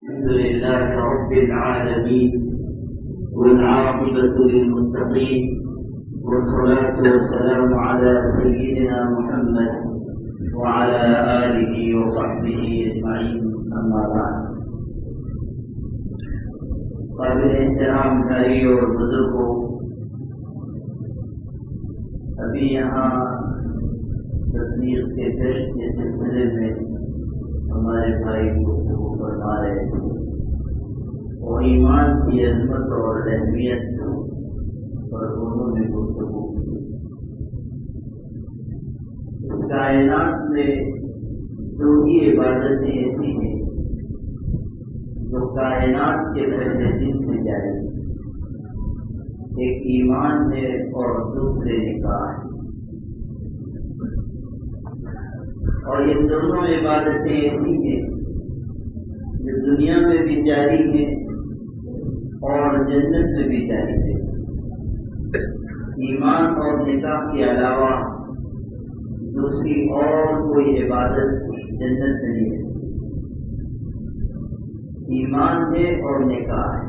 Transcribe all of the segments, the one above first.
الحمد لله رب العالمين والعاقبة للمتقين والصلاة والسلام على سيدنا محمد وعلى آله وصحبه أجمعين أما بعد قابل احترام بھائی اور بزرگوں، ابھی یہاں تصدیق کے ٹیسٹ کے سلسلے میں ہمارے بھائی گفتگو فرما رہے تھے اور ایمان کی عظمت اور اہمیت پر انہوں نے گفتگو کی۔ اس کائنات میں دو ہی عبادتیں ایسی ہیں جو کائنات کے پہلے دن سے جاری، ایک ایمان ہے اور دوسرے نکاح ہے، اور یہ دونوں عبادتیں ایسی ہیں جو دنیا میں بھی جاری ہیں اور جنت میں بھی جاری ہے۔ ایمان اور نکاح کے علاوہ دوسری اور کوئی عبادت جنت میں نہیں ہے، ایمان ہے اور نکاح ہے۔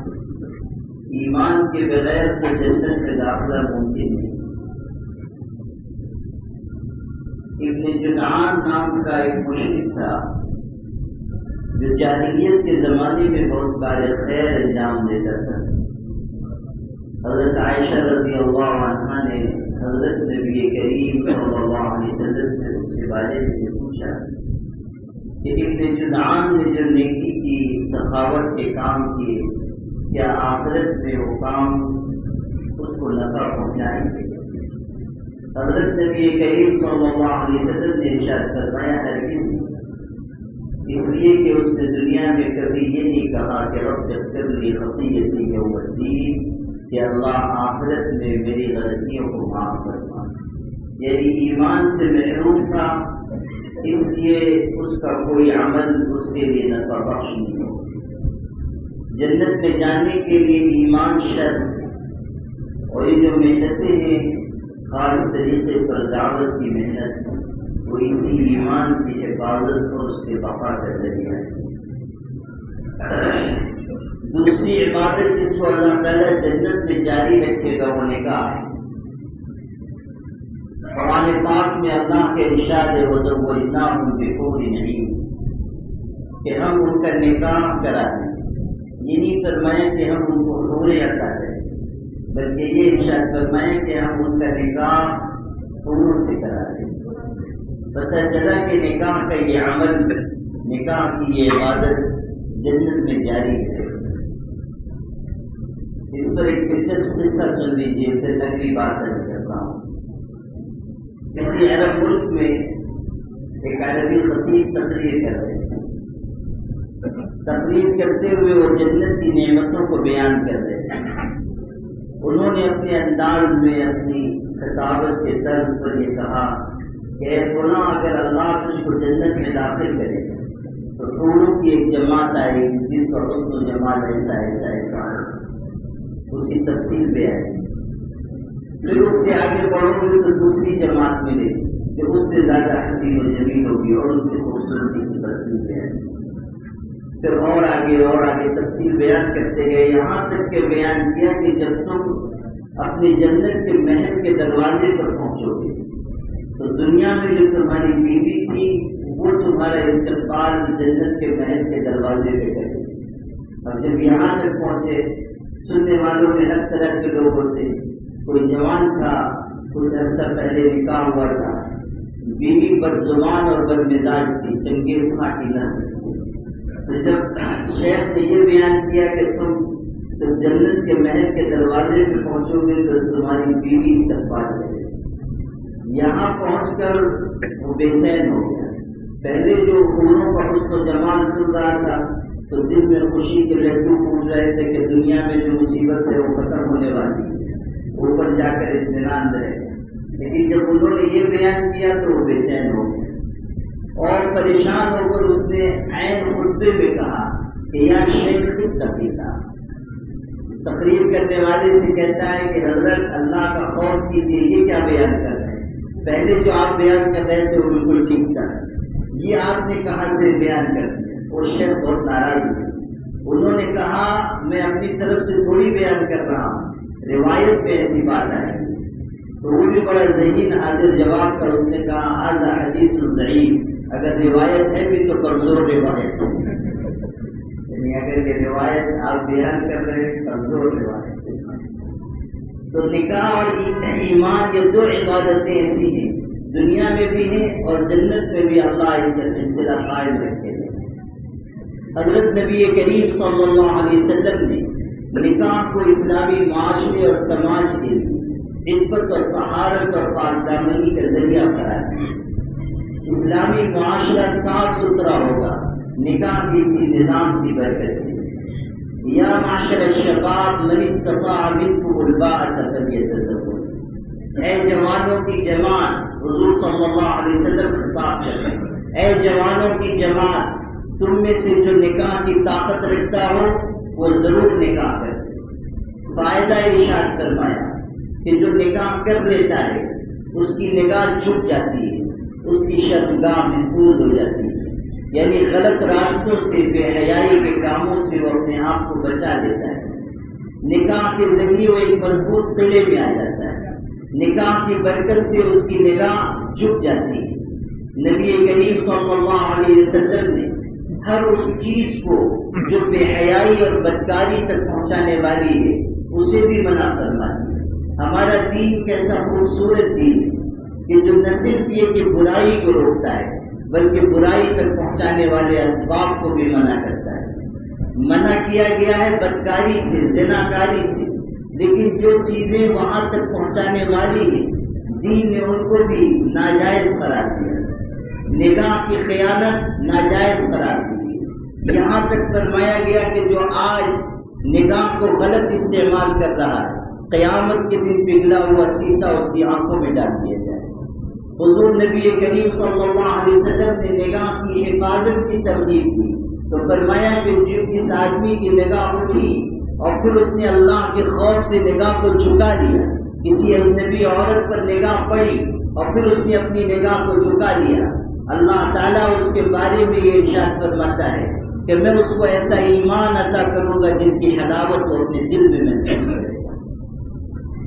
ایمان کے بغیر تو جنت میں داخلہ ممکن نہیں۔ ابن جدعان نام کا ایک مشرک تھا جو جاہلیت کے زمانے میں بہت کار خیر انجام دیتا تھا۔ حضرت عائشہ رضی اللہ عنہا نے حضرت نبی کریم صلی اللہ علیہ وسلم سے اس کے بارے میں پوچھا کہ ابن جدعان نے جو نیکی کی، سخاوت کے کام کیے، کیا آخرت میں وہ کام اس کو نفع پہنچائیں گے؟ حضرت نبی کریم صلی اللہ علیہ وسلم نے ارشاد فرمایا ہرگز، اس لیے کہ اس نے دنیا میں کبھی یہ نہیں کہا کہ رب اغفر لی خطیئتی یوم الدین، کہ اللہ آخرت میں میری غلطیوں کو معاف فرما۔ یعنی ایمان سے محروم تھا، اس لیے اس کا کوئی عمل اس کے لیے نفع بخش نہیں ہو۔ جنت میں جانے کے لیے ایمان شرط، اور یہ جو محنتیں ہیں خاص طریقے پر دعوت کی محنت، وہ اسی ایمان کی حفاظت اور اس کے بقا کا ذریعہ ہے۔ دوسری عبادت جس کو اللہ تعالیٰ جنت میں جاری رکھے گا وہ نکاح ہے۔ قرآن پاک میں اللہ کے ارشاد وَزَوَّجْنَاهُمْ بِحُورٍ عِينٍ کہ ہم ان کا نکاح کرا دیں۔ یہ نہیں فرمایا کہ ہم ان کو حوریں عطا کریں، بلکہ یہ ارشاد فرمایا کہ ہم ان کا نکاح حوروں سے کرا دیں۔ پتہ چلا کہ نکاح کا یہ عمل، نکاح کی یہ عبادت جنت میں جاری ہے۔ اس پر ایک دلچسپ قصہ سن لیجیے، پھر اگلی بات عرض کرتا ہوں۔ کسی عرب ملک میں ایک عربی خطیب تقریر کر رہے تھے۔ تقریر کرتے ہوئے وہ جنت کی نعمتوں کو بیان کر رہے تھے۔ انہوں نے اپنے انداز میں، اپنی خطابت کے طرز پر یہ کہا کہ اے فلاں، اگر اللہ تجھ کو جنت میں داخل کرے تو حوروں کی ایک جماعت آئے گی جس کا حسن و جمال ایسا ایسا ایسا ہے، اس کی تفصیل بیان ہے۔ پھر اس سے آگے بڑھو گے تو دوسری جماعت ملے گی جو اس سے زیادہ حسین و جمیل ہوگی اور ان کی خوبصورتی کی تفصیل بیان ہے۔ پھر اور آگے تفصیل بیان کرتے گئے، یہاں تک کہ بیان کیا کہ جب تم اپنی جنت کے محل کے دروازے پر پہنچو گے تو دنیا میں جو تمہاری بیوی تھی وہ تمہارا استقبال جنت کے محل کے دروازے پہ کرے۔ اور جب یہاں تک پہنچے، سننے والوں میں ہر طرح کے لوگ ہوتے، کوئی جوان تھا، کچھ عرصہ پہلے نکاح ہوا تھا، بیوی بدزبان اور بدمزاج تھی، چنگیز خاں کی نسل۔ تو جب شیخ نے یہ بیان کیا کہ تم جب جنت کے محل کے دروازے پہ پہنچو گے تو تمہاری بیوی استقبال کرے، یہاں پہنچ کر وہ بے چین ہو گیا۔ پہلے جو حوروں کا حسن و جمال سن رہا تھا تو دل میں خوشی کے لڈو پھوٹ رہے تھے کہ دنیا میں جو مصیبت ہے وہ ختم ہونے والی ہے، اوپر جا کر اطمینان رہے۔ لیکن جب انہوں نے یہ بیان کیا تو وہ بے چین ہو گیا اور پریشان ہو کر اس نے عین خطبے میں کہا کہ یا شیخ تقیتا، تقریر کرنے والے سے کہتا ہے کہ حضرت اللہ کا خوف کیجیے، یہ کیا بیان کر رہے ہیں؟ پہلے جو آپ بیان کر رہے تھے وہ بالکل ٹھیک تھا، یہ آپ نے کہاں سے بیان کر دیا؟ وہ شیخ بہت ناراض ہوئے اپنی طرف سے تھوڑی بیان کر رہا ہوں، روایت میں ایسی بات ہے۔ تو وہ بھی بڑا ذہین حاضر جواب تھا، اس نے کہا ھذا حدیث ضعیف، اگر روایت ہے بھی تو کمزور روایت ہے، یعنی اگر یہ روایت آپ بیان کر رہے ہیں کمزور روایت ہے۔ تو نکاح اور ایمان یہ دو عبادتیں ایسی ہیں، دنیا میں بھی ہیں اور جنت میں بھی اللہ ان کا سلسلہ قائم رکھے گا۔ حضرت نبی کریم صلی اللہ علیہ وسلم نے نکاح کو اسلامی معاشرے اور سماج کے لیے عفت اور طہارت اور پاک دامنی کا ذریعہ قرار دیا۔ اسلامی معاشرہ صاف ستھرا ہوگا نکاح کے اسی نظام کی برکت سے۔ یا معاشر الشباب من استطاع منکم الباءۃ فلیتزوج، اے جوانوں کی جماعت، حضور صلی اللہ علیہ وسلم خطاب کر رہے ہیں، اے جوانوں کی جماعت، تم میں سے جو نکاح کی طاقت رکھتا ہو وہ ضرور نکاح کرے۔ فائدہ ارشاد فرمایا کہ جو نکاح کر لیتا ہے اس کی نگاہ جھک جاتی ہے، اس کی شرمگاہ محفوظ ہو جاتی ہے، یعنی غلط راستوں سے، بے حیائی کے کاموں سے وہ اپنے آپ کو بچا لیتا ہے۔ نکاح کے ذریعے وہ ایک مضبوط قلعے میں آ جاتا ہے، نکاح کی برکت سے اس کی نگاہ جھک جاتی ہے۔ نبی کریم صلی اللہ علیہ وسلم نے ہر اس چیز کو جو بے حیائی اور بدکاری تک پہنچانے والی ہے اسے بھی منع فرما دیا۔ ہمارا دین کیسا خوبصورت دین ہے کہ جو نہ صرف یہ کہ برائی کو روکتا ہے بلکہ برائی تک پہنچانے والے اسباب کو بھی منع کرتا ہے۔ منع کیا گیا ہے بدکاری سے، زناکاری سے، لیکن جو چیزیں وہاں تک پہنچانے والی ہیں دین نے ان کو بھی ناجائز قرار دیا۔ نگاہ کی خیانت ناجائز قرار دی، یہاں تک فرمایا گیا کہ جو آج نگاہ کو غلط استعمال کر رہا ہے قیامت کے دن پگھلا ہوا سیسا اس کی آنکھوں میں ڈال دیا جائے۔ حضور نبی کریم صلی اللہ علیہ وسلم نے نگاہ کی حفاظت کی ترغیب دی تو فرمایا کہ جس آدمی کی نگاہ اٹھی اور پھر اس نے اللہ کے خوف سے نگاہ کو جھکا دیا، کسی اجنبی عورت پر نگاہ پڑی اور پھر اس نے اپنی نگاہ کو جھکا دیا، اللہ تعالیٰ اس کے بارے میں یہ ارشاد فرماتا ہے کہ میں اس کو ایسا ایمان عطا کروں گا جس کی حلاوت وہ اپنے دل میں محسوس کرے گا۔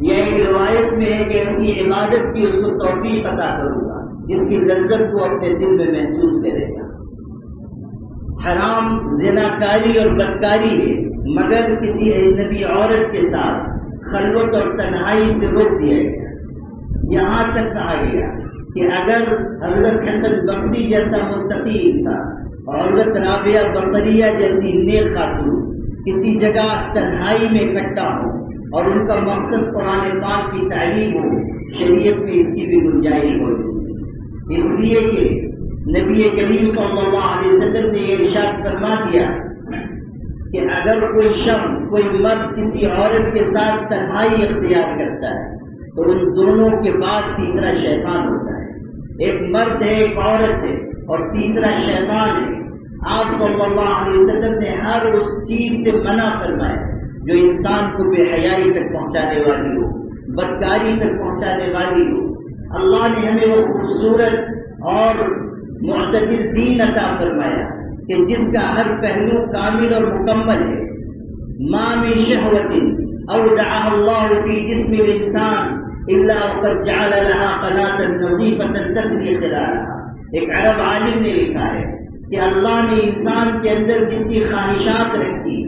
یہ ایک روایت میں ہے کہ ایسی عبادت کی اس کو توفیق عطا کروں گا جس کی لذت کو اپنے دل میں محسوس کرے گا۔ حرام زناکاری اور بدکاری ہے مگر کسی اجنبی عورت کے ساتھ خلوت اور تنہائی سے روک دیا گیا۔ یہاں تک کہا گیا کہ اگر حضرت حسن بصری جیسا متقی انسان اور حضرت رابعہ بصریہ جیسی نیک خاتون کسی جگہ تنہائی میں اکٹھا ہو اور ان کا مقصد قرآن پاک کی تعلیم ہو، شریعت میں اس کی بھی گنجائش ہوتی، اس لیے کہ نبی کریم صلی اللہ علیہ وسلم نے یہ ارشاد فرما دیا کہ اگر کوئی شخص، کوئی مرد کسی عورت کے ساتھ تنہائی اختیار کرتا ہے تو ان دونوں کے بعد تیسرا شیطان ہوتا ہے۔ ایک مرد ہے، ایک عورت ہے اور تیسرا شیطان ہے۔ آپ صلی اللہ علیہ وسلم نے ہر اس چیز سے منع فرمایا جو انسان کو بے حیائی تک پہنچانے والی ہو، بدکاری تک پہنچانے والی ہو۔ اللہ نے ہمیں وہ خوبصورت اور معتدل دین عطا فرمایا کہ جس کا ہر پہلو کامل اور مکمل ہے۔ ما من شہوت اودعها اللہ فی جسم الانسان الا وقد جعل لها قناة نظیفة تسری خلالها۔ ایک عرب عالم نے لکھا ہے کہ اللہ نے انسان کے اندر جتنی خواہشات رکھی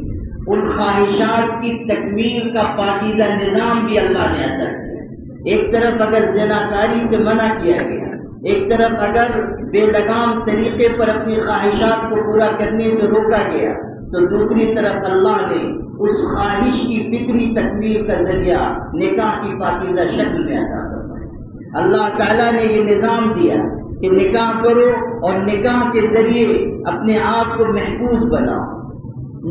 ان خواہشات کی تکمیل کا پاکیزہ نظام بھی اللہ نے عطا کیا۔ ایک طرف اگر زناکاری سے منع کیا گیا، ایک طرف اگر بے لگام طریقے پر اپنی خواہشات کو پورا کرنے سے روکا گیا تو دوسری طرف اللہ نے اس خواہش کی فکری تکمیل کا ذریعہ نکاح کی پاکیزہ شکل میں عطا فرمایا۔ اللہ تعالیٰ نے یہ نظام دیا کہ نکاح کرو اور نکاح کے ذریعے اپنے آپ کو محفوظ بناؤ،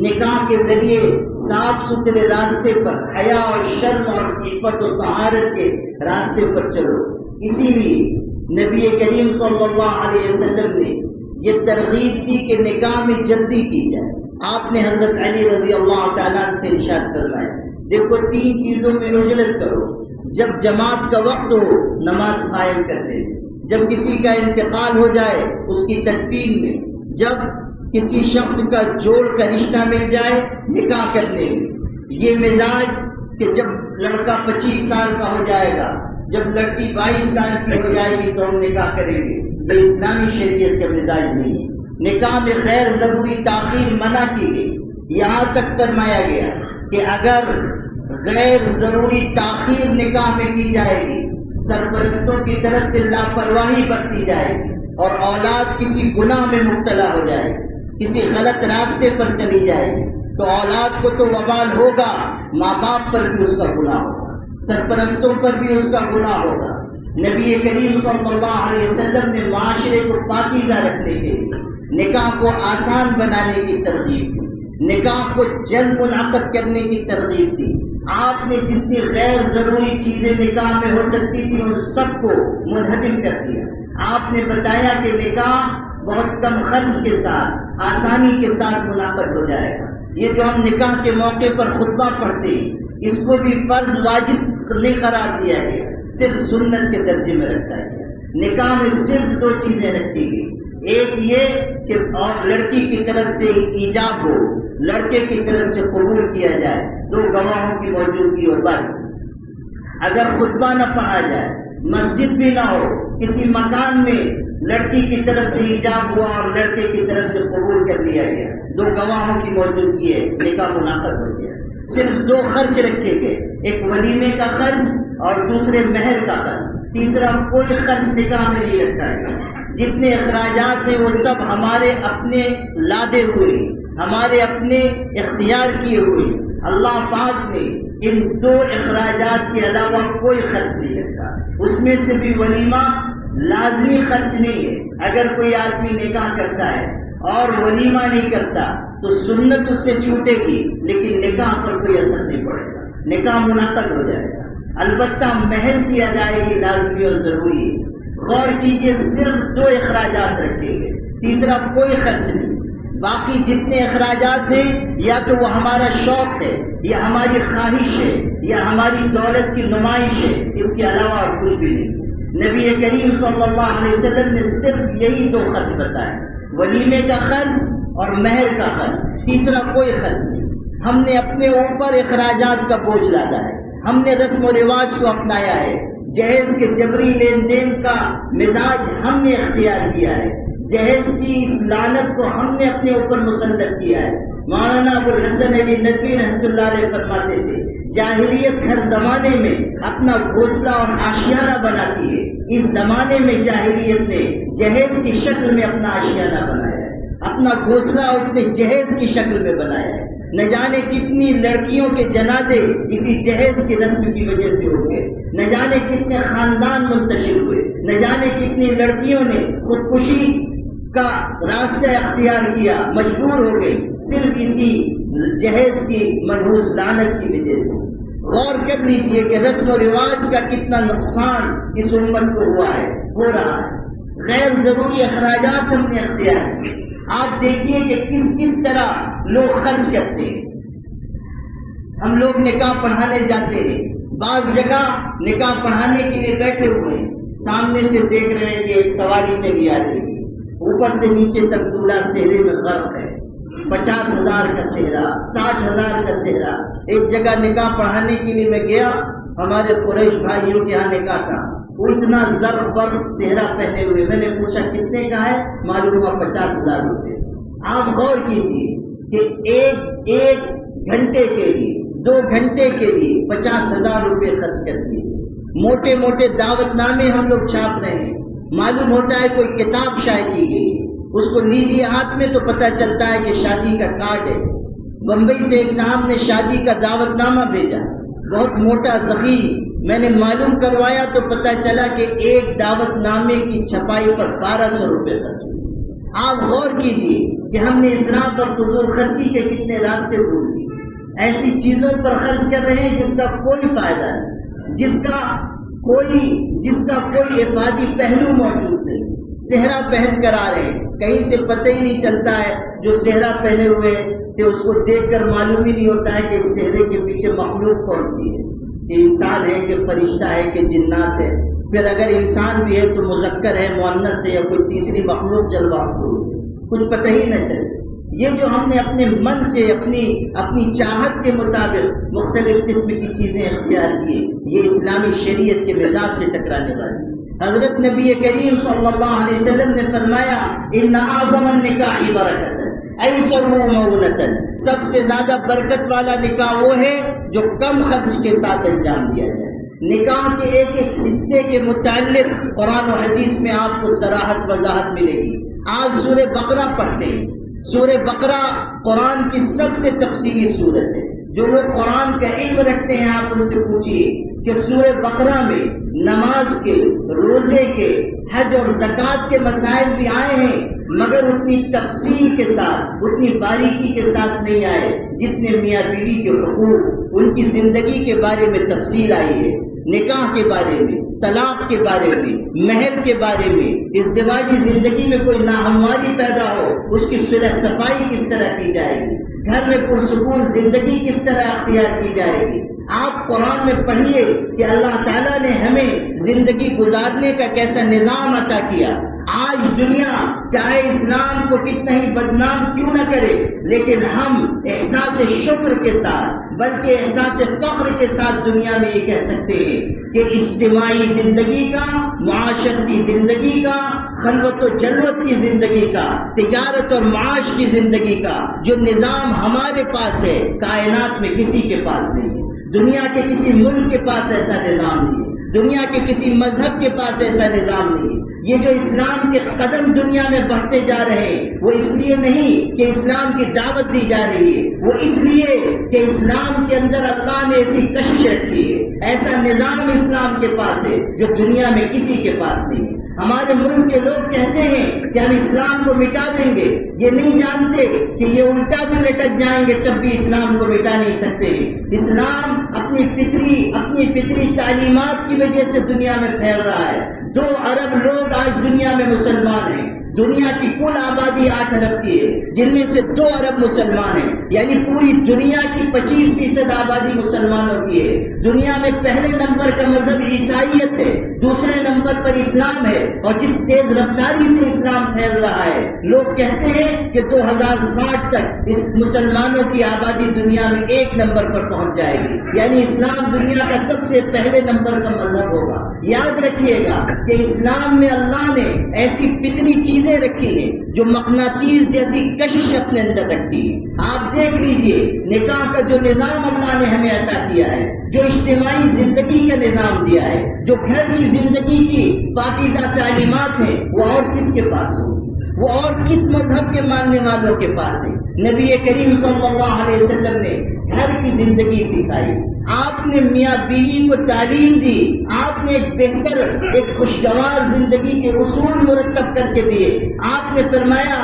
نکاح کے ذریعے صاف ستھرے راستے پر، حیا اور شرم اور عفت و طہارت کے راستے پر چلو۔ اسی لیے نبی کریم صلی اللہ علیہ وسلم نے یہ ترغیب دی کہ نکاح میں جلدی کی جائے۔ آپ نے حضرت علی رضی اللہ تعالیٰ عنہ سے ارشاد فرمایا، دیکھو 3 چیزوں میں عجلت کرو، جب جماعت کا وقت ہو نماز قائم کر دے، جب کسی کا انتقال ہو جائے اس کی تدفین میں، جب کسی شخص کا جوڑ کا رشتہ مل جائے نکاح کرنے میں، یہ مزاج کہ جب لڑکا 25 سال کا ہو جائے گا، جب لڑکی 22 سال کی ہو جائے گی تو ہم نکاح کریں گے، یہ اسلامی شریعت کا مزاج نہیں ہے۔ نکاح میں غیر ضروری تاخیر منع کی گئی، یہاں تک فرمایا گیا کہ اگر غیر ضروری تاخیر نکاح میں کی جائے گی، سرپرستوں کی طرف سے لاپرواہی برتی جائے گی اور اولاد کسی گناہ میں مبتلا ہو جائے گی، کسی غلط راستے پر چلی جائے گی، تو اولاد کو تو وبال ہوگا، ماں باپ پر بھی اس کا گناہ ہوگا، سرپرستوں پر بھی اس کا گناہ ہوگا۔ نبی کریم صلی اللہ علیہ وسلم نے معاشرے کو پاکیزہ رکھنے کے لیے نکاح کو آسان بنانے کی ترغیب دی، نکاح کو جلد منعقد کرنے کی ترغیب دی۔ آپ نے جتنی غیر ضروری چیزیں نکاح میں ہو سکتی تھی ان سب کو منہدم کر دیا۔ آپ نے بتایا کہ نکاح بہت کم خرچ کے ساتھ، آسانی کے ساتھ منعقد ہو جائے گا۔ یہ جو ہم نکاح کے موقع پر خطبہ پڑھتے ہیں، اس کو بھی فرض واجب نہیں قرار دیا گیا، صرف سنت کے درجے میں رکھا گیا۔ نکاح میں صرف 2 چیزیں رکھی گئی، ایک یہ کہ لڑکی کی طرف سے ایجاب ہو، لڑکے کی طرف سے قبول کیا جائے، 2 گواہوں کی موجودگی ہو بس۔ اگر خطبہ نہ پڑھا جائے، مسجد بھی نہ ہو، کسی مکان میں لڑکی کی طرف سے ایجاب ہوا اور لڑکے کی طرف سے قبول کر لیا گیا، 2 گواہوں کی موجودگی ہے، نکاح منعقد ہو گیا۔ صرف 2 خرچ رکھے گئے، ایک ولیمے کا خرچ اور دوسرے مہر کا خرچ، تیسرا کوئی خرچ نکاح میں نہیں رکھا گیا۔ جتنے اخراجات ہیں وہ سب ہمارے اپنے لادے ہوئے، ہمارے اپنے اختیار کیے ہوئے۔ اللہ پاک نے ان 2 اخراجات کے علاوہ کوئی خرچ نہیں رکھا۔ اس میں سے بھی ولیمہ لازمی خرچ نہیں ہے۔ اگر کوئی آدمی نکاح کرتا ہے اور ولیمہ نہیں کرتا تو سنت اس سے چھوٹے گی، لیکن نکاح پر کوئی اثر نہیں پڑے گا، نکاح منعقد ہو جائے گا۔ البتہ مہر کیا جائے گی، لازمی اور ضروری ہے۔ غور کیجئے، صرف 2 اخراجات رکھے گئے، تیسرا کوئی خرچ نہیں۔ باقی جتنے اخراجات ہیں یا تو وہ ہمارا شوق ہے، یا ہماری خواہش ہے، یا ہماری دولت کی نمائش ہے، اس کے علاوہ اور کچھ بھی نہیں۔ نبی کریم صلی اللہ علیہ وسلم نے صرف یہی 2 خرچ بتائے، ولیمے کا خرچ اور مہر کا خرچ، تیسرا کوئی خرچ نہیں۔ ہم نے اپنے اوپر اخراجات کا بوجھ لادا ہے، ہم نے رسم و رواج کو اپنایا ہے، جہیز کے جبری لین دین کا مزاج ہم نے اختیار کیا ہے، جہیز کی اس لعنت کو ہم نے اپنے اوپر مسلط کیا ہے۔ مولانا ابو الحسن علی ندوی رحمۃ اللہ علیہ فرماتے تھے، جاہلیت ہر زمانے میں اپنا گھونسلہ اور آشیانہ بناتی ہے، اس زمانے میں جاہلیت نے جہیز کی شکل میں اپنا آشیانہ بنایا ہے، اپنا گھونسلہ اس نے جہیز کی شکل میں بنایا ہے۔ نہ جانے کتنی لڑکیوں کے جنازے اسی جہیز کی رسم کی وجہ سے ہو گئے، نہ جانے کتنے خاندان منتشر ہوئے، نہ جانے کتنی لڑکیوں نے خودکشی کا راستہ اختیار کیا، مجبور ہو گئی، صرف اسی جہیز کی منحوس لعنت کی وجہ سے۔ غور کر لیجئے کہ رسم و رواج کا کتنا نقصان اس امت کو ہوا ہے، ہو رہا ہے۔ غیر ضروری اخراجات ہم نے اختیار کیے۔ آپ دیکھیے کہ کس طرح لوگ خرچ کرتے ہیں۔ ہم لوگ نکاح پڑھانے جاتے ہیں، بعض جگہ نکاح پڑھانے کے لیے بیٹھے ہوئے ہیں، سامنے سے دیکھ رہے ہیں کہ ایک سواری چلی آ رہی ہے، اوپر سے نیچے تک دولہا سہرے میں غرق ہے، 50,000 کا سہرا، 60,000 کا سہرا۔ ایک جگہ نکاح پڑھانے کے لیے میں گیا، ہمارے قریش بھائیوں کے یہاں نکاح تھا، وہ اتنا زر پر سہرا پہنے ہوئے، میں نے پوچھا کتنے کا ہے، معلوم ہوا 50,000 روپے۔ آپ غور کیجیے کہ ایک گھنٹے کے لیے، 2 گھنٹے کے لیے 50,000 روپے خرچ کر دیے۔ موٹے موٹے دعوت نامے ہم لوگ چھاپ رہے ہیں، معلوم ہوتا ہے کوئی کتاب شائع کی گئی، اس کو لیجیے ہاتھ میں تو پتہ چلتا ہے کہ شادی کا کارڈ ہے۔ بمبئی سے ایک صاحب نے شادی کا دعوت نامہ بھیجا، بہت موٹا ضخیم، میں نے معلوم کروایا تو پتہ چلا کہ ایک دعوت نامے کی چھپائی پر 1200 روپے خرچ ہوئے۔ آپ غور کیجیے کہ ہم نے اسراف اور فضول خرچی کے کتنے راستے ڈھونڈ لیے، ایسی چیزوں پر خرچ کر رہے ہیں جس کا کوئی فائدہ نہیں، جس کا کوئی افادی پہلو موجود نہیں۔ صحرا پہن کر آ رہے ہیں، کہیں سے پتہ ہی نہیں چلتا ہے، جو صحرا پہنے ہوئے کہ اس کو دیکھ کر معلوم ہی نہیں ہوتا ہے کہ اس صحرے کے پیچھے مخلوق کون سی ہے، کہ انسان ہے کہ فرشتہ ہے کہ جنات ہے، پھر اگر انسان بھی ہے تو مذکر ہے، مؤنث ہے، یا کوئی تیسری مخلوق جلوہ کچھ پتہ ہی نہ چلے۔ یہ جو ہم نے اپنے من سے اپنی چاہت کے مطابق مختلف قسم کی چیزیں اختیار کی، یہ اسلامی شریعت کے مزاج سے ٹکرانے والی۔ حضرت نبی کریم صلی اللہ علیہ وسلم نے فرمایا ان اعظم النکاح برکۃ ایسرہ مؤونۃ، سب سے زیادہ برکت والا نکاح وہ ہے جو کم خرچ کے ساتھ انجام دیا جائے۔ نکاح کے ایک ایک حصے کے متعلق قرآن و حدیث میں آپ کو صراحت وضاحت ملے گی۔ آپ سورہ بقرہ پڑھتے ہیں، سورہ بقرہ قرآن کی سب سے تفصیلی سورت ہے۔ جو لوگ قرآن کا علم رکھتے ہیں آپ ان سے پوچھیے کہ سورہ بقرہ میں نماز کے، روزے کے، حج اور زکوٰۃ کے مسائل بھی آئے ہیں، مگر اتنی تفصیل کے ساتھ، اتنی باریکی کے ساتھ نہیں آئے جتنے میاں بیوی کے حقوق، ان کی زندگی کے بارے میں تفصیل آئی ہے۔ نکاح کے بارے میں، طلاق کے بارے میں، مہر کے بارے میں، ازدواجی زندگی میں کوئی ناہمواری پیدا ہو اس کی صلح صفائی کس طرح کی جائے گی، گھر میں پرسکون زندگی کس طرح اختیار کی جائے گی۔ آپ قرآن میں پڑھیے کہ اللہ تعالیٰ نے ہمیں زندگی گزارنے کا کیسا نظام عطا کیا۔ آج دنیا چاہے اسلام کو کتنا ہی بدنام کیوں نہ کرے، لیکن ہم احساس شکر کے ساتھ بلکہ احساس فخر کے ساتھ دنیا میں یہ کہہ سکتے ہیں کہ اجتماعی زندگی کا، معاشرتی زندگی کا، خلوت و جلوت کی زندگی کا، تجارت اور معاش کی زندگی کا جو نظام ہمارے پاس ہے کائنات میں کسی کے پاس نہیں ہے۔ دنیا کے کسی ملک کے پاس ایسا نظام نہیں ہے، دنیا کے کسی مذہب کے پاس ایسا نظام نہیں ہے۔ یہ جو اسلام کے قدم دنیا میں بڑھتے جا رہے ہیں وہ اس لیے نہیں کہ اسلام کی دعوت دی جا رہی ہے، وہ اس لیے کہ اسلام کے اندر اللہ نے ایسی کشش رکھی ہے، ایسا نظام اسلام کے پاس ہے جو دنیا میں کسی کے پاس نہیں ہے۔ ہمارے ملک کے لوگ کہتے ہیں کہ ہم اسلام کو مٹا دیں گے، یہ نہیں جانتے کہ یہ الٹا بھی لٹک جائیں گے تب بھی اسلام کو مٹا نہیں سکتے۔ اسلام اپنی فطری تعلیمات کی وجہ سے دنیا میں پھیل رہا ہے۔ 2 ارب لوگ آج دنیا میں مسلمان ہیں۔ دنیا کی کل آبادی 8 ارب کی ہے، جن میں سے 2 ارب مسلمان ہیں، یعنی پوری دنیا کی 25% آبادی مسلمانوں کی ہے۔ دنیا میں پہلے نمبر کا مذہب عیسائیت ہے، دوسرے نمبر پر اسلام ہے، اور جس تیز رفتاری سے اسلام پھیل رہا ہے، لوگ کہتے ہیں کہ 2060 تک اس مسلمانوں کی آبادی دنیا میں 1 نمبر پر پہنچ جائے گی، یعنی اسلام دنیا کا سب سے پہلے نمبر کا مذہب ہوگا۔ یاد رکھیے گا کہ اسلام میں اللہ نے ایسی فطری چیزیں رکھی ہیں جو مقناطیس جیسی کشش اپنے اندر رکھتی ہے۔ آپ دیکھ لیجئے نکاح کا جو نظام اللہ نے ہمیں عطا کیا ہے، جو اجتماعی زندگی کا نظام دیا ہے، جو گھر کی زندگی کی پاکیزہ تعلیمات ہیں، وہ اور کس کے پاس ہو، وہ اور کس مذہب کے ماننے والوں کے پاس ہے؟ نبی کریم صلی اللہ علیہ وسلم نے گھر کی زندگی سکھائی، آپ نے میاں بیوی کو تعلیم دی، آپ نے ایک بہتر، ایک خوشگوار زندگی کے اصول مرتب کر کے دیے۔ آپ نے فرمایا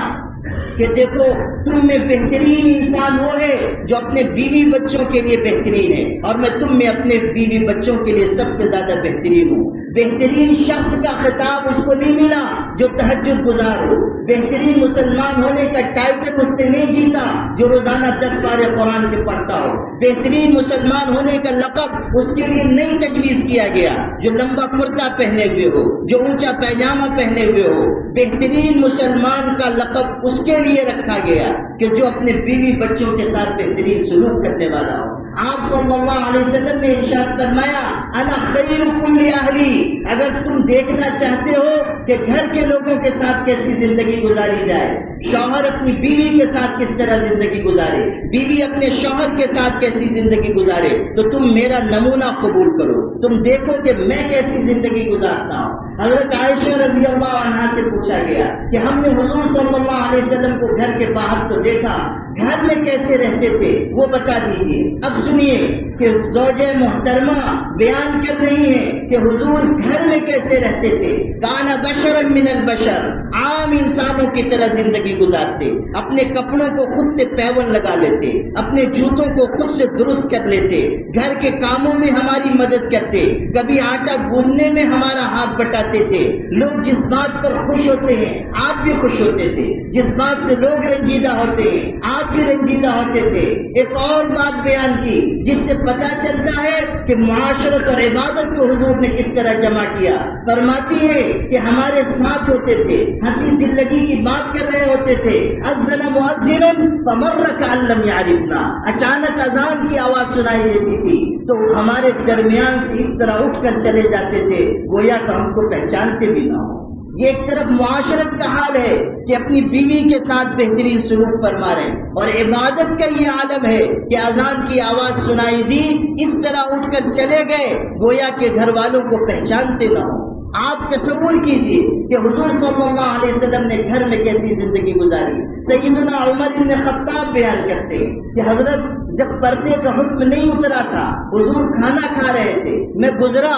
کہ دیکھو تم میں بہترین انسان وہ ہے جو اپنے بیوی بچوں کے لیے بہترین ہے، اور میں تم میں اپنے بیوی بچوں کے لیے سب سے زیادہ بہترین ہوں۔ بہترین شخص کا خطاب اس کو نہیں ملا جو تہجد گزار ہو، بہترین مسلمان ہونے کا ٹائٹل اس نے نہیں جیتا جو روزانہ 10 پارے قرآن کے پڑھتا ہو، بہترین مسلمان ہونے کا لقب اس کے لیے نہیں تجویز کیا گیا جو لمبا کرتا پہنے ہوئے ہو، جو اونچا پیجامہ پہنے ہوئے ہو۔ بہترین مسلمان کا لقب اس کے لیے رکھا گیا کہ جو اپنے بیوی بچوں کے ساتھ بہترین سلوک کرنے والا ہو۔ آپ صلی اللہ علیہ وسلم نے ارشاد فرمایا انا خیرکم لاہلی، اگر تم دیکھنا چاہتے ہو کہ گھر کے لوگوں کے ساتھ کیسی زندگی گزاری جائے، شوہر اپنی بیوی کے ساتھ کس طرح زندگی گزارے، بیوی اپنے شوہر کے ساتھ کیسی زندگی گزارے، تو تم میرا نمونہ قبول کرو، تم دیکھو کہ میں کیسی زندگی گزارتا ہوں۔ حضرت عائشہ رضی اللہ عنہا سے پوچھا گیا کہ ہم نے حضور صلی اللہ علیہ وسلم کو گھر کے باہر تو دیکھا، گھر میں کیسے رہتے تھے وہ بتا دیجیے۔ اب سنیے کہ زوجہ محترمہ بیان کر رہی ہیں کہ حضور گھر میں کیسے رہتے تھے۔ کان بشرا من البشر، عام انسانوں کی طرح زندگی گزارتے، اپنے کپڑوں کو خود سے پیون لگا لیتے، اپنے جوتوں کو خود سے درست کر لیتے، گھر کے کاموں میں ہماری مدد کرتے، کبھی آٹا گوندنے میں ہمارا ہاتھ بٹاتے تھے۔ لوگ جس بات پر خوش ہوتے ہیں آپ بھی خوش ہوتے تھے، جس بات سے لوگ رنجیدہ ہوتے ہیں آپ آپ بھی رنجیدہ ہوتے تھے۔ ایک اور بات بیان کی جس سے پتہ چلتا ہے کہ معاشرت اور عبادت کو حضور نے کس طرح جمع کیا۔ فرماتی ہے کہ ہمارے ساتھ ہوتے تھے، ہنسی دل لگی کی بات کر رہے ہوتے تھے، اذن مؤذن فمر کأن لم یعرفنا، اچانک اذان کی آواز سنائی دیتی تھی تو ہمارے درمیان سے اس طرح اٹھ کر چلے جاتے تھے گویا کہ ہم کو پہچانتے بھی نہ ہو۔ یہ ایک طرف معاشرت کا حال ہے کہ اپنی بیوی کے ساتھ بہترین سلوک فرما رہے ہیں، اور عبادت کا یہ عالم ہے کہ اذان کی آواز سنائی دی، اس طرح اٹھ کر چلے گئے گویا کہ گھر والوں کو پہچانتے نہ ہو۔ آپ تصور کیجئے کہ حضور صلی اللہ علیہ وسلم نے گھر میں کیسی زندگی گزاری۔ سیدنا عمر بن خطاب بیان کرتے ہیں کہ حضرت جب پردے کا حکم نہیں اترا تھا، حضور کھانا کھا رہے تھے، میں گزرا،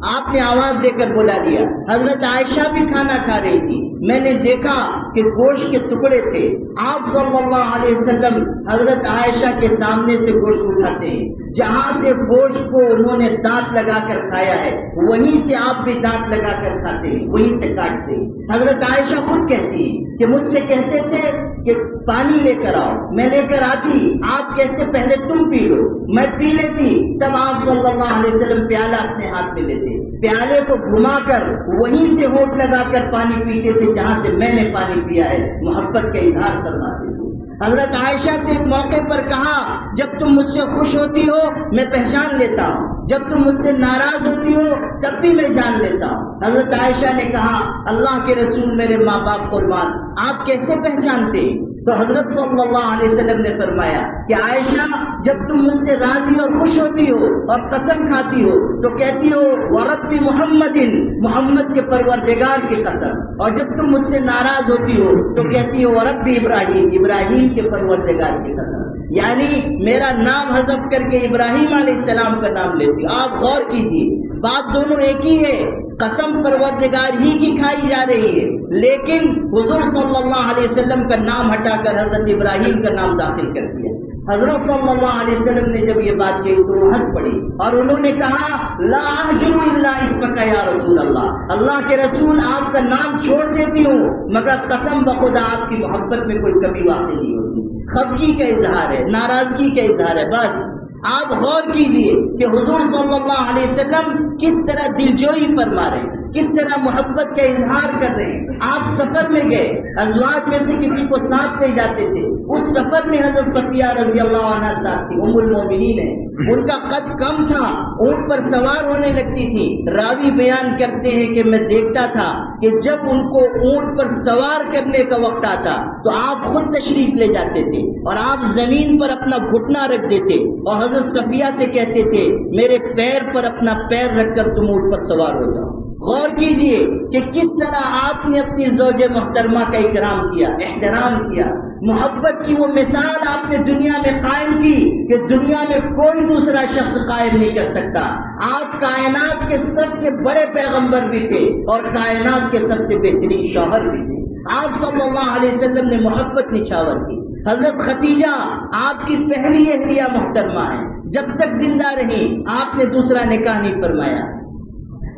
آپ نے آواز دے کر بلا دیا۔ حضرت عائشہ بھی کھانا کھا رہی تھی، میں نے دیکھا کہ گوشت کے ٹکڑے تھے، آپ صلی اللہ علیہ وسلم حضرت عائشہ کے سامنے سے گوشت اٹھاتے ہیں، جہاں سے گوشت کو انہوں نے دانت لگا کر کھایا ہے وہیں سے آپ بھی دانت لگا کر کھاتے ہیں، وہیں سے کاٹتے ہیں۔ حضرت عائشہ خود کہتی ہے کہ مجھ سے کہتے تھے کہ پانی لے کر آؤ، میں لے کر آتی، آپ کہتے پہلے تم پی لو، میں پی لیتی، تب آپ صلی اللہ علیہ وسلم پیالہ اپنے ہاتھ میں لیتے، پیالے کو گھما کر وہیں سے ہونٹ لگا کر پانی پیتے تھے جہاں سے میں نے پانی پیا ہے، محبت کا اظہار فرماتے تھے۔ حضرت عائشہ سے ایک موقع پر کہا جب تم مجھ سے خوش ہوتی ہو میں پہچان لیتا ہوں، جب تم مجھ سے ناراض ہوتی ہو تب بھی میں جان لیتا ہوں۔ حضرت عائشہ نے کہا اللہ کے رسول میرے ماں باپ قربان، آپ کیسے پہچانتے ہیں؟ تو حضرت صلی اللہ علیہ وسلم نے فرمایا کہ عائشہ جب تم مجھ سے راضی اور خوش ہوتی ہو اور قسم کھاتی ہو تو کہتی ہو ورب محمد، محمد کے پروردگار کی قسم، اور جب تم مجھ سے ناراض ہوتی ہو تو کہتی ہو ورب ابراہیم، ابراہیم کے پروردگار کی قسم، یعنی میرا نام حذف کر کے ابراہیم علیہ السلام کا نام لیتی ہو۔ آپ غور کیجیے، بات دونوں ایک ہی ہے، قسم پروردگار ہی کی کھائی جا رہی ہے، لیکن حضور صلی اللہ علیہ وسلم کا نام ہٹا کر حضرت ابراہیم کا نام داخل کر دیا۔ حضرت صلی اللہ علیہ وسلم نے جب یہ بات کہی تو وہ ہنس پڑی اور انہوں نے کہا لا احجر الا اسمک یا رسول اللہ، اللہ کے رسول آپ کا نام چھوڑ دیتی ہوں مگر قسم بخدا آپ کی محبت میں کوئی کمی واقع نہیں ہوتی۔ خفگی کا اظہار ہے، ناراضگی کا اظہار ہے۔ بس آپ غور کیجئے کہ حضور صلی اللہ علیہ وسلم کس طرح دلجوئی فرما رہے ہیں، کس طرح محبت کا اظہار کر رہے ہیں۔ آپ سفر میں گئے، ازواج میں سے کسی کو ساتھ لے جاتے تھے، اس سفر میں حضرت صفیہ رضی اللہ عنہا ساتھ تھی، ام المومنین ہے، ان کا قد کم تھا، اونٹ پر سوار ہونے لگتی تھی۔ راوی بیان کرتے ہیں کہ میں دیکھتا تھا کہ جب ان کو اونٹ پر سوار کرنے کا وقت آتا تو آپ خود تشریف لے جاتے تھے اور آپ زمین پر اپنا گھٹنا رکھ دیتے اور حضرت صفیہ سے کہتے تھے میرے پیر پر اپنا پیر رکھ کر تم اونٹ پر سوار ہو جاؤ۔ غور کیجئے کہ کس طرح آپ نے اپنی زوج محترمہ کا اکرام کیا، احترام کیا، محبت کی وہ مثال آپ نے دنیا میں قائم کی کہ دنیا میں کوئی دوسرا شخص قائم نہیں کر سکتا۔ آپ کائنات کے سب سے بڑے پیغمبر بھی تھے اور کائنات کے سب سے بہترین شوہر بھی تھے۔ آپ صلی اللہ علیہ وسلم نے محبت نچھاور کی۔ حضرت خدیجہ آپ کی پہلی اہلیہ محترمہ ہے، جب تک زندہ رہی آپ نے دوسرا نکاح نہیں فرمایا۔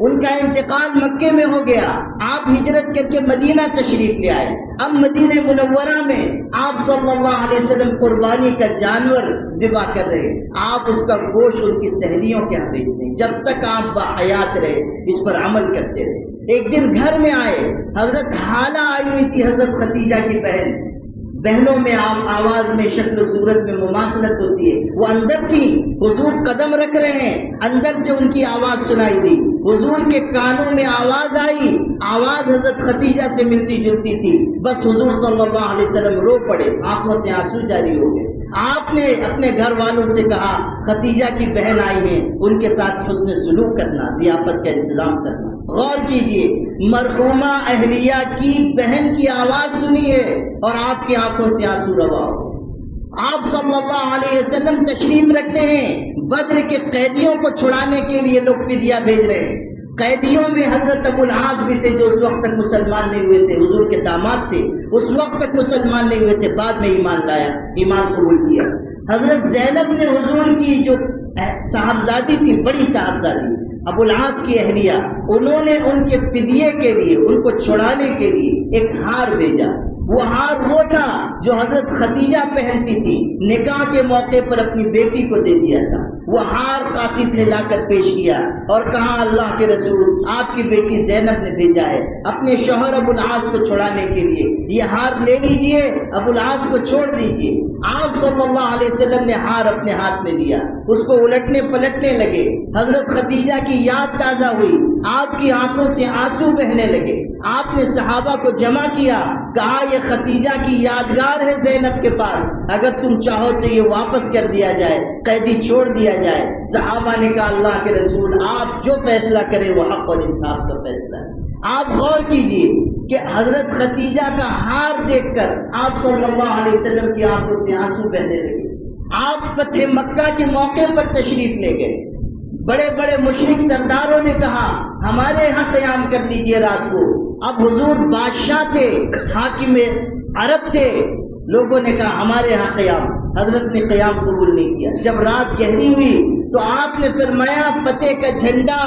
ان کا انتقال مکے میں ہو گیا، آپ ہجرت کر کے مدینہ تشریف لے آئے۔ اب مدینہ منورہ میں آپ صلی اللہ علیہ وسلم قربانی کا جانور ذبح کر رہے، آپ اس کا گوشت ان کی سہیلیوں کے ہاں بھیجتے ہیں، جب تک آپ باحیات رہے اس پر عمل کرتے رہے۔ ایک دن گھر میں آئے، حضرت حالہ آئی ہوئی تھی، حضرت خدیجہ کی بہن، بہنوں میں آپ آواز میں شکل و صورت میں مماثلت ہوتی ہے، وہ اندر تھی، حضور قدم رکھ رہے ہیں، اندر سے ان کی آواز سنائی دی، حضور کے کانوں میں آواز آئی، آواز حضرت خدیجہ سے ملتی جلتی تھی، بس حضور صلی اللہ علیہ وسلم رو پڑے، آنکھوں سے آنسو جاری ہو گئے۔ آپ نے اپنے گھر والوں سے کہا خدیجہ کی بہن آئی ہیں، ان کے ساتھ حسن سلوک کرنا، ضیافت کا انتظام کرنا۔ غور کیجئے، مرحومہ اہلیہ کی بہن کی آواز سنی ہے اور آپ کی آنکھوں سے آنسو روا ہو۔ آپ صلی اللہ علیہ وسلم تشریف رکھتے ہیں، بدر کے قیدیوں کو چھڑانے کے لیے لوگ فدیہ بھیج رہے ہیں۔ قیدیوں میں حضرت ابو العاص بھی تھے جو اس وقت تک مسلمان نہیں ہوئے تھے، حضور کے داماد تھے، اس وقت تک مسلمان نہیں ہوئے تھے، بعد میں ایمان لایا، ایمان قبول کیا۔ حضرت زینب نے حضور کی جو صاحبزادی تھی، بڑی صاحبزادی ابو العاص کی اہلیہ، انہوں نے ان کے فدیے کے لیے، ان کو چھڑانے کے لیے ایک ہار بھیجا، وہ ہار وہ تھا جو حضرت خدیجہ پہنتی تھی، نکاح کے موقع پر اپنی بیٹی کو دے دیا تھا۔ وہ ہار قاصد نے لا کر پیش کیا اور کہا اللہ کے رسول آپ کی بیٹی زینب نے بھیجا ہے اپنے شوہر ابو العاص کو چھڑانے کے لیے، یہ ہار لے لیجئے، ابو العاص کو چھوڑ دیجئے۔ آپ صلی اللہ علیہ وسلم نے ہار اپنے ہاتھ میں لیا، اس کو الٹنے پلٹنے لگے، حضرت خدیجہ کی یاد تازہ ہوئی، آپ کی آنکھوں سے آنسو بہنے لگے۔ آپ نے صحابہ کو جمع کیا، کہا یہ خدیجہ کی یادگار ہے زینب کے پاس، اگر تم چاہو تو یہ واپس کر دیا جائے، قیدی چھوڑ دیا جائے۔ صحابہ نے کہا اللہ کے رسول آپ جو فیصلہ کریں وہ حق اور انصاف کا فیصلہ ہے۔ آپ غور کیجئے کہ حضرت خدیجہ کا ہار دیکھ کر آپ صلی اللہ علیہ وسلم کی آنکھوں سے آنسو بہنے لگے۔ آپ فتح مکہ کے موقع پر تشریف لے گئے، بڑے بڑے مشرک سرداروں نے کہا ہمارے یہاں قیام کر لیجئے رات کو۔ اب حضور بادشاہ تھے، حاکم عرب تھے، لوگوں نے کہا ہمارے یہاں قیام، حضرت نے قیام قبول نہیں کیا۔ جب رات گہری ہوئی تو آپ نے فرمایا فتح کا جھنڈا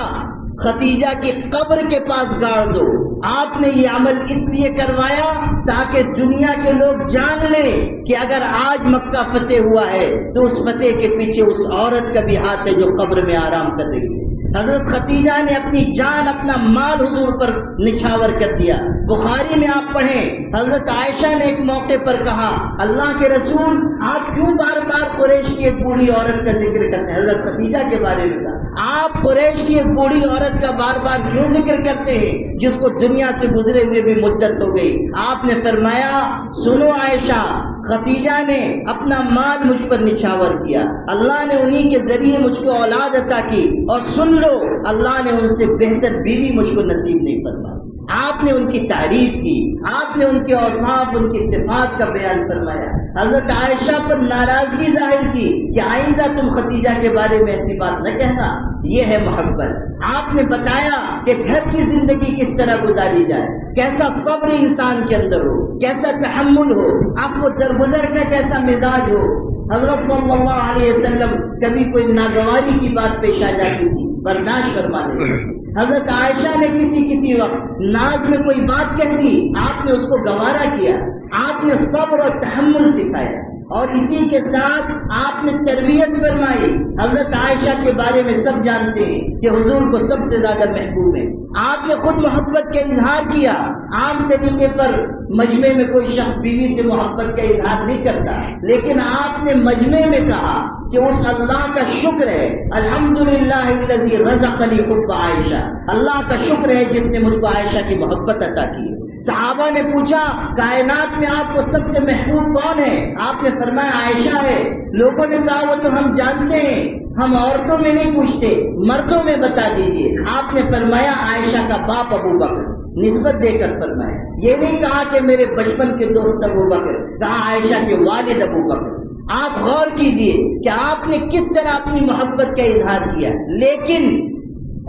خدیجہ کی قبر کے پاس گاڑ دو۔ آپ نے یہ عمل اس لیے کروایا تاکہ دنیا کے لوگ جان لیں کہ اگر آج مکہ فتح ہوا ہے تو اس فتح کے پیچھے اس عورت کا بھی ہاتھ ہے جو قبر میں آرام کر رہی ہے۔ حضرت خدیجہ نے اپنی جان اپنا مال حضور پر نچھاور کر دیا۔ بخاری میں آپ پڑھیں حضرت عائشہ نے ایک موقع پر کہا اللہ کے رسول آپ کیوں بار بار قریش کی ایک بوڑھی عورت کا ذکر کرتے ہیں؟ حضرت خدیجہ کے بارے میں کہا آپ قریش کی ایک بوڑھی عورت کا بار بار کیوں ذکر کرتے ہیں جس کو دنیا سے گزرے ہوئے بھی مدت ہو گئی؟ آپ نے فرمایا سنو عائشہ، خدیجہ نے اپنا مال مجھ پر نچھاور کیا، اللہ نے انہی کے ذریعے مجھ کو اولاد عطا کی، اور سن لو اللہ نے ان سے بہتر بیوی مجھ کو نصیب نہیں فرمائی۔ آپ نے ان کی تعریف کی، آپ نے ان کے اوصاف، ان کی صفات کا بیان فرمایا۔ حضرت عائشہ پر ناراضگی ظاہر کی کہ آئندہ تم خدیجہ کے بارے میں ایسی بات نہ کہنا، یہ ہے محبت۔ آپ نے بتایا کہ گھر کی زندگی کس طرح گزاری جائے، کیسا صبر انسان کے اندر ہو، کیسا تحمل ہو، آپ کو درگزر کا کیسا مزاج ہو۔ حضرت صلی اللہ علیہ وسلم کبھی کوئی ناگواری کی بات پیش آ جاتی تھی برداشت فرما لیتے۔ حضرت عائشہ نے کسی وقت ناز میں کوئی بات کہہ دی، آپ نے اس کو گوارا کیا، آپ نے صبر اور تحمل سکھایا، اور اسی کے ساتھ آپ نے تربیت فرمائی۔ حضرت عائشہ کے بارے میں سب جانتے ہیں کہ حضور کو سب سے زیادہ محبوب ہے۔ آپ نے خود محبت کا اظہار کیا۔ عام طریقے پر مجمع میں کوئی شخص بیوی سے محبت کا اظہار نہیں کرتا، لیکن آپ نے مجمع میں کہا کہ اس اللہ کا شکر ہے، الحمدللہ الذی رزقنی حب عائشہ، اللہ کا شکر ہے جس نے مجھ کو عائشہ کی محبت عطا کی۔ صحابہ نے پوچھا کائنات میں آپ کو سب سے محبوب کون ہے؟ آپ نے فرمایا عائشہ ہے۔ لوگوں نے کہا وہ تو ہم جانتے ہیں، ہم عورتوں میں نہیں پوچھتے، مردوں میں بتا دیجیے۔ آپ نے فرمایا عائشہ کا باپ ابو بکر، نسبت دے کر فرمایا، یہ نہیں کہا کہ میرے بچپن کے دوست ابو بکر، کہا عائشہ کے والد ابو بکر۔ آپ غور کیجئے کہ آپ نے کس طرح اپنی محبت کا اظہار کیا، لیکن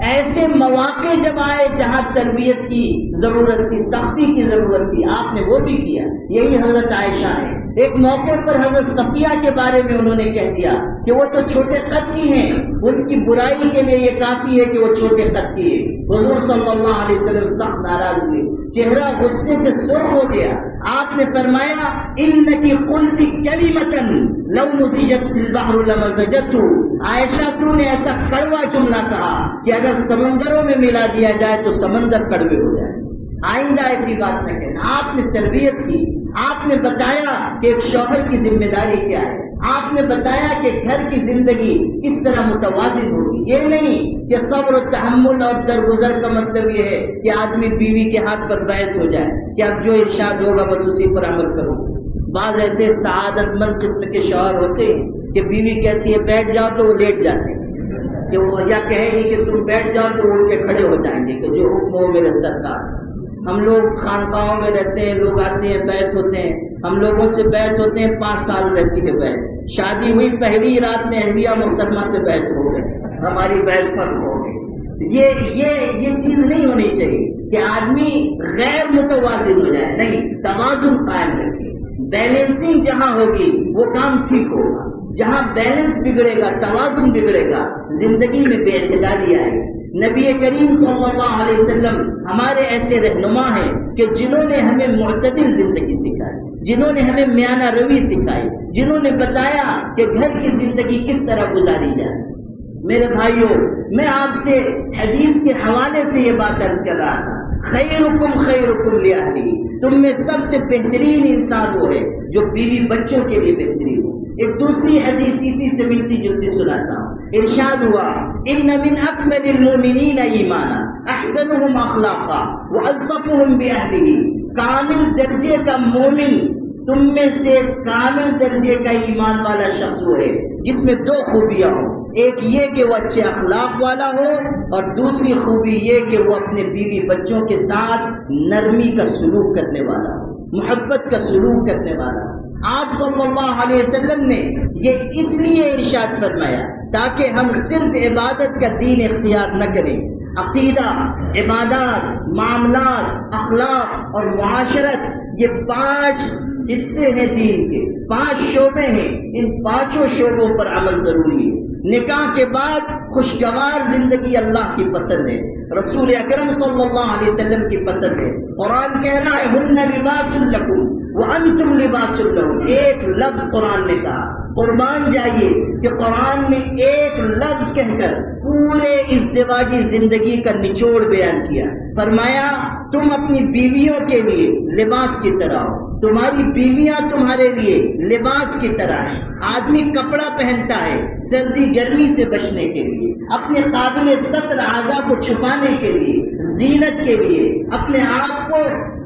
ایسے مواقع جب آئے جہاں تربیت کی ضرورت تھی، سختی کی ضرورت تھی، آپ نے وہ بھی کیا۔ یہی حضرت عائشہ ہے۔ ایک موقع پر حضرت صفیہ کے بارے میں انہوں نے کہہ دیا کہ وہ تو چھوٹے قد کی ہیں، ان کی برائی کے لیے یہ کافی ہے کہ وہ چھوٹے قد کی ہے۔ حضور صلی اللہ علیہ وسلم سخت ناراض ہوئے، چہرہ غصے سے سرخ ہو گیا۔ آپ نے فرمایا انکی قلت کلمۃ لو مزجت البحر لمزجته، عائشہ تو نے ایسا کڑوا جملہ کہا کہ اگر سمندروں میں ملا دیا جائے تو سمندر کڑوے ہو جائے۔ آئندہ ایسی بات نہ کہنا۔ آپ نے تربیت کی، آپ نے بتایا کہ ایک شوہر کی ذمہ داری کیا ہے، آپ نے بتایا کہ گھر کی زندگی کس طرح متوازن ہوگی۔ یہ نہیں کہ صبر و تحمل اور درگزر کا مطلب یہ ہے کہ آدمی بیوی کے ہاتھ پر بیعت ہو جائے کہ اب جو ارشاد ہوگا بس اسی پر عمل کرو۔ بعض ایسے سعادت مند قسم کے شوہر ہوتے ہیں کہ بیوی کہتی ہے بیٹھ جاؤ تو وہ لیٹ جاتے ہیں، کہ وہ یا کہے گی کہ تم بیٹھ جاؤ تو اٹھ کے کھڑے ہو جائیں گے کہ جو حکم ہو میرے سرکار۔ ہم لوگ خانقاہوں میں رہتے ہیں، لوگ آتے ہیں بیعت ہوتے ہیں، ہم لوگوں سے بیعت ہوتے ہیں، 5 سال رہتی ہے بیعت، شادی ہوئی پہلی رات میں اہلیہ محترمہ سے بیعت ہو گئی، ہماری بیعت فسخ ہو گئی۔ یہ چیز نہیں ہونی چاہیے کہ آدمی غیر متوازن ہو جائے، نہیں، توازن قائم رکھے۔ بیلنسنگ جہاں ہوگی وہ کام ٹھیک ہوگا، جہاں بیلنس بگڑے گا، توازن بگڑے گا، زندگی میں بے اعتدالی آئے گی۔ نبی کریم صلی اللہ علیہ وسلم ہمارے ایسے رہنما ہیں کہ جنہوں نے ہمیں معتدل زندگی سکھائی، جنہوں نے ہمیں میانہ روی سکھائی، جنہوں نے بتایا کہ گھر کی زندگی کس طرح گزاری جائے۔ میرے بھائیوں، میں آپ سے حدیث کے حوالے سے یہ بات عرض کر رہا تھا، خیرکم خیرکم لأہلہ، تم میں سب سے بہترین انسان وہ ہے جو بیوی بچوں کے لیے بہترین ہو۔ ایک دوسری حدیث اسی سے ملتی جلتی سناتا ہوں، ارشاد ہوا ان من اکمل المؤمنین ایمانا احسنهم اخلاقا والطفهم باہلہ، کامل درجے کا مومن، تم میں سے کامل درجے کا ایمان والا شخص وہ ہے جس میں دو خوبیاں ہوں، ایک یہ کہ وہ اچھے اخلاق والا ہو، اور دوسری خوبی یہ کہ وہ اپنے بیوی بچوں کے ساتھ نرمی کا سلوک کرنے والا ہو، محبت کا سلوک کرنے والا ہو۔ آپ صلی اللہ علیہ وسلم نے یہ اس لیے ارشاد فرمایا تاکہ ہم صرف عبادت کا دین اختیار نہ کریں، عقیدہ، عبادات، معاملات، اخلاق اور معاشرت، یہ 5 حصے ہیں دین کے، 5 شعبے ہیں، ان 5 شعبوں پر عمل ضروری ہے۔ نکاح کے بعد خوشگوار زندگی اللہ کی پسند ہے، رسول اکرم صلی اللہ علیہ وسلم کی پسند ہے۔ قرآن کہہ رہا ہے ہن لباس لکم وانتم لباس لہم، ایک لفظ قرآن نے کہا، قربان جائیے کہ قرآن نے ایک لفظ کہہ کر پورے ازدواجی زندگی کا نچوڑ بیان کیا۔ فرمایا تم اپنی بیویوں کے لیے لباس کی طرح ہو، تمہاری بیویاں تمہارے لیے لباس کی طرح ہیں۔ آدمی کپڑا پہنتا ہے سردی گرمی سے بچنے کے لیے، اپنے قابل ستر اعضاء کو چھپانے کے لیے، زینت کے لیے، اپنے آپ کو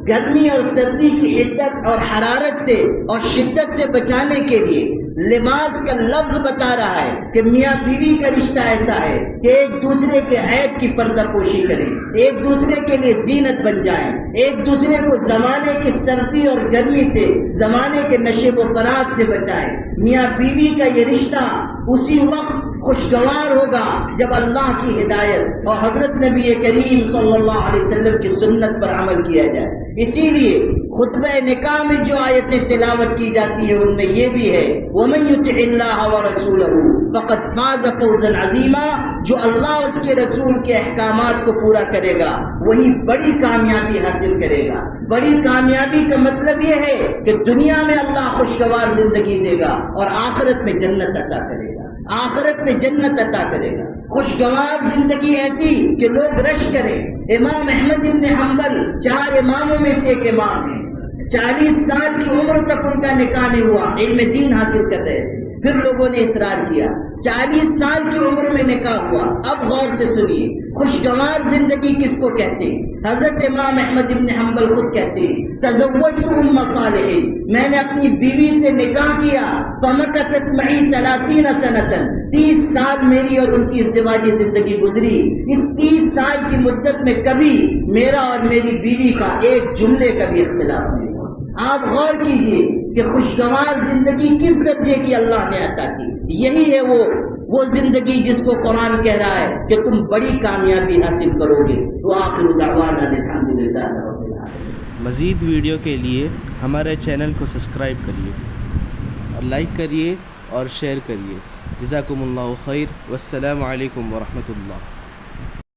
گرمی اور سردی کی حدت اور حرارت سے اور شدت سے بچانے کے لیے۔ لباس کا لفظ بتا رہا ہے کہ میاں بیوی کا رشتہ ایسا ہے کہ ایک دوسرے کے عیب کی پردہ پوشی کریں، ایک دوسرے کے لیے زینت بن جائیں، ایک دوسرے کو زمانے کی سردی اور گرمی سے، زمانے کے نشیب و فراز سے بچائیں۔ میاں بیوی کا یہ رشتہ اسی وقت خوشگوار ہوگا جب اللہ کی ہدایت اور حضرت نبی کریم صلی اللہ علیہ وسلم کی سنت پر عمل کیا جائے۔ اسی لیے خطبہ نکاح میں جو آیتیں تلاوت کی جاتی ہیں ان میں یہ بھی ہے وَمَن يُطِعِ اللَّهَ وَرَسُولَهُ فَقَدْ فَازَ فَوْزًا عَظِيمًا، جو اللہ اس کے رسول کے احکامات کو پورا کرے گا وہی بڑی کامیابی حاصل کرے گا۔ بڑی کامیابی کا مطلب یہ ہے کہ دنیا میں اللہ خوشگوار زندگی دے گا اور آخرت میں جنت عطا کرے گا، آخرت میں جنت عطا کرے گا۔ خوشگوار زندگی ایسی کہ لوگ رش کریں۔ امام احمد بن حنبل 4 اماموں میں سے ایک امام ہیں، 40 سال کی عمر تک ان کا نکاح نہیں ہوا، علم دین حاصل کر رہے تھے، پھر لوگوں نے اصرار کیا، 40 سال کی عمر میں نکاح ہوا۔ اب غور سے سنیے خوشگوار زندگی کس کو کہتے ہیں؟ حضرت امام احمد بن حنبل خود کہتے ہیں تزوجت ام صالح، میں نے اپنی بیوی سے نکاح کیا، فمکثت معی 30 سنۃ، 30 سال میری اور ان کی ازدواجی زندگی گزری۔ اس 30 سال کی مدت میں کبھی میرا اور میری بیوی کا ایک جملے کا بھی اختلاف نہیں ہوا۔ آپ غور کیجئے کہ خوشگوار زندگی کس درجے کی اللہ نے عطا کی۔ یہی ہے وہ زندگی جس کو قرآن کہہ رہا ہے کہ تم بڑی کامیابی حاصل کرو گے۔ وآخر دعوانا الحمدللہ رب العالمین۔ مزید ویڈیو کے لیے ہمارے چینل کو سبسکرائب کریے اور لائک کریے اور شیئر کریے۔ جزاکم اللہ خیر، والسلام علیکم ورحمۃ اللہ۔